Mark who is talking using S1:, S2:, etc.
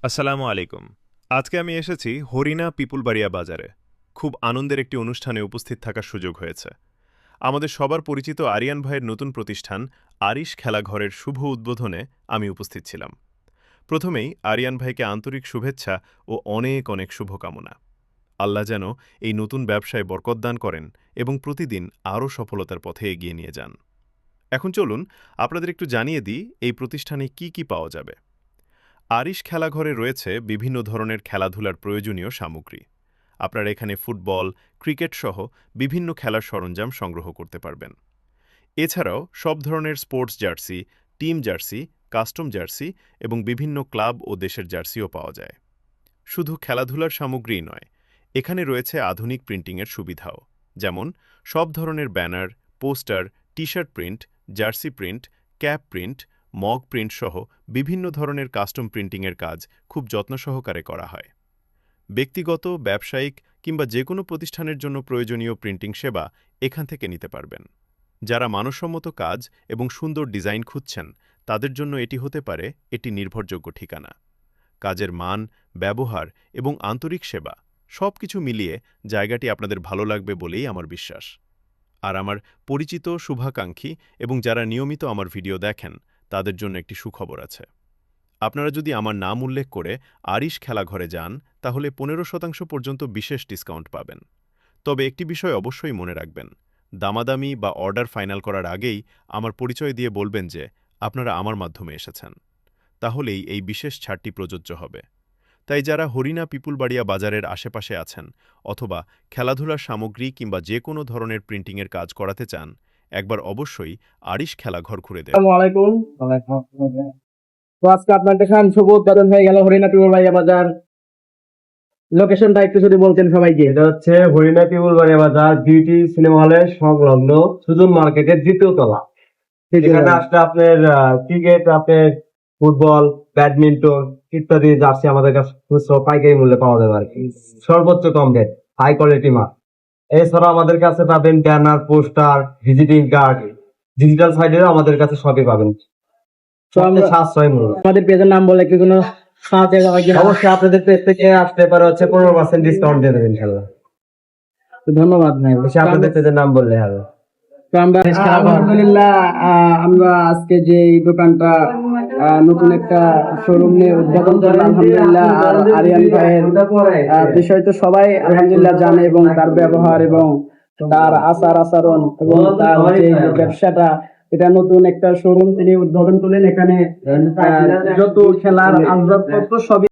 S1: আসসালামু আলাইকুম। আজকে আমি এসেছি হরিণা পিপুলবাড়িয়া বাজারে। খুব আনন্দের একটি অনুষ্ঠানে উপস্থিত থাকার সুযোগ হয়েছে। আমাদের সবার পরিচিত আরিয়ান ভাইয়ের নতুন প্রতিষ্ঠান আরিশ খেলাঘরের শুভ উদ্বোধনে আমি উপস্থিত ছিলাম। প্রথমেই আরিয়ান ভাইকে আন্তরিক শুভেচ্ছা ও অনেক অনেক শুভকামনা। আল্লাহ যেন এই নতুন ব্যবসায় বরকত দান করেন এবং প্রতিদিন আরও সফলতার পথে এগিয়ে নিয়ে যান। এখন চলুন আপনাদের একটু জানিয়ে দিই এই প্রতিষ্ঠানে কি কি পাওয়া যাবে। আরিশ খেলাঘরে রয়েছে বিভিন্ন ধরনের খেলাধুলার প্রয়োজনীয় সামগ্রী। আপনারা এখানে ফুটবল, ক্রিকেট সহ বিভিন্ন খেলার সরঞ্জাম সংগ্রহ করতে পারবেন। এছাড়াও সব ধরনের sports jersey, team jersey, custom jersey এবং বিভিন্ন ক্লাব ও দেশের জার্সিও পাওয়া যায়। শুধু খেলাধুলার সামগ্রীই নয়, এখানে রয়েছে আধুনিক প্রিন্টিংয়ের সুবিধাও, যেমন সব ধরনের banner, poster, T-shirt print, jersey print, cap print, mug print সহ বিভিন্ন ধরনের কাস্টম প্রিন্টিংয়ের কাজ খুব যত্ন সহকারে করা হয়। ব্যক্তিগত, ব্যবসায়িক কিংবা যে কোনো প্রতিষ্ঠানের জন্য প্রয়োজনীয় প্রিন্টিং সেবা এখান থেকে নিতে পারবেন। যারা মানসম্মত কাজ এবং সুন্দর ডিজাইন খুঁজছেন, তাদের জন্য এটি হতে পারে একটি নির্ভরযোগ্য ঠিকানা। কাজের মান, ব্যবহার এবং আন্তরিক সেবা সবকিছু মিলিয়ে জায়গাটি আপনাদের ভালো লাগবে বলেই আমার বিশ্বাস। আর আমার পরিচিত, শুভাকাঙ্ক্ষী এবং যারা নিয়মিত আমার ভিডিও দেখেন, তাদের জন্য একটি সুখবর আছে। আপনারা যদি আমার নাম উল্লেখ করে আরিশ খেলাঘরে যান, তাহলে 15% পর্যন্ত বিশেষ ডিসকাউন্ট পাবেন। তবে একটি বিষয় অবশ্যই মনে রাখবেন, দামাদামি বা অর্ডার ফাইনাল করার আগেই আমার পরিচয় দিয়ে বলবেন যে আপনারা আমার মাধ্যমে এসেছেন। তাহলেই এই বিশেষ ছাড়টি প্রযোজ্য হবে। তাই যারা হরিণা পিপুলবাড়িয়া বাজারের আশেপাশে আছেন অথবা খেলাধুলার সামগ্রী কিংবা যে কোনো ধরনের প্রিন্টিংয়ের কাজ করাতে চান, একবার অবশ্যই আরিশ খেলাঘর ঘুরে দেখুন।
S2: আসসালামু আলাইকুম। ওয়ালাইকুম আসসালাম। তো আজকে আপনার দেখান শুভ উদ্বোধন হয়ে গেল হরিণা পিপুলবাড়িয়া বাজার। লোকেশনটা একটু যদি বলতেন সবাইকে।
S3: এটা হচ্ছে হরিণা পিপুলবাড়িয়া বাজার বিউটি সিনেমা হলের সংলগ্ন সুজন মার্কেটের দ্বিতীয় তলা। এখানে আসলে আপনার ক্রিকেট, আপনার ফুটবল, ব্যাডমিন্টন ইত্যাদি জার্সি আমাদের কাছে খুচরো পাইকারি মূল্যে পাওয়া যাবে আর কি, সর্বোচ্চ কম রেট, হাই কোয়ালিটি মাল। এছাড়া আমাদের কাছে পাবেন banner, poster, visiting card, digital সাইডেও আমাদের কাছে সবই পাবেন
S2: তো আমরা
S3: সাশ্রয় মূল্য।
S2: আমাদের পেজের নাম বলে কি কোনো সাহায্য হবে কিনা?
S3: অবশ্যই আপনাদের পেজ থেকে আসতে পারে হচ্ছে 15% ডিসকাউন্ট দিয়ে দেবেন ইনশাল্লাহ।
S2: তো ধন্যবাদ ভাই।
S3: অবশ্যই আপনাদের পেজের নাম বললে হবে।
S2: তো আমরা আলহামদুলিল্লাহ আমরা আজকে যে এই দোকানটা নতুন একটা শোরুম নিয়ে উদ্বোধন করলাম আলহামদুলিল্লাহ। আর আরিয়ান ভাইয়ের বিষয় তো সবাই আলহামদুলিল্লাহ জানে এবং তার ব্যবহার এবং তার আচার আচরণ এবং তার যে ব্যবসাটা, এটা নতুন একটা শোরুম তিনি উদ্বোধন করলেন। এখানে যত খেলার আসবাবপত্র সবই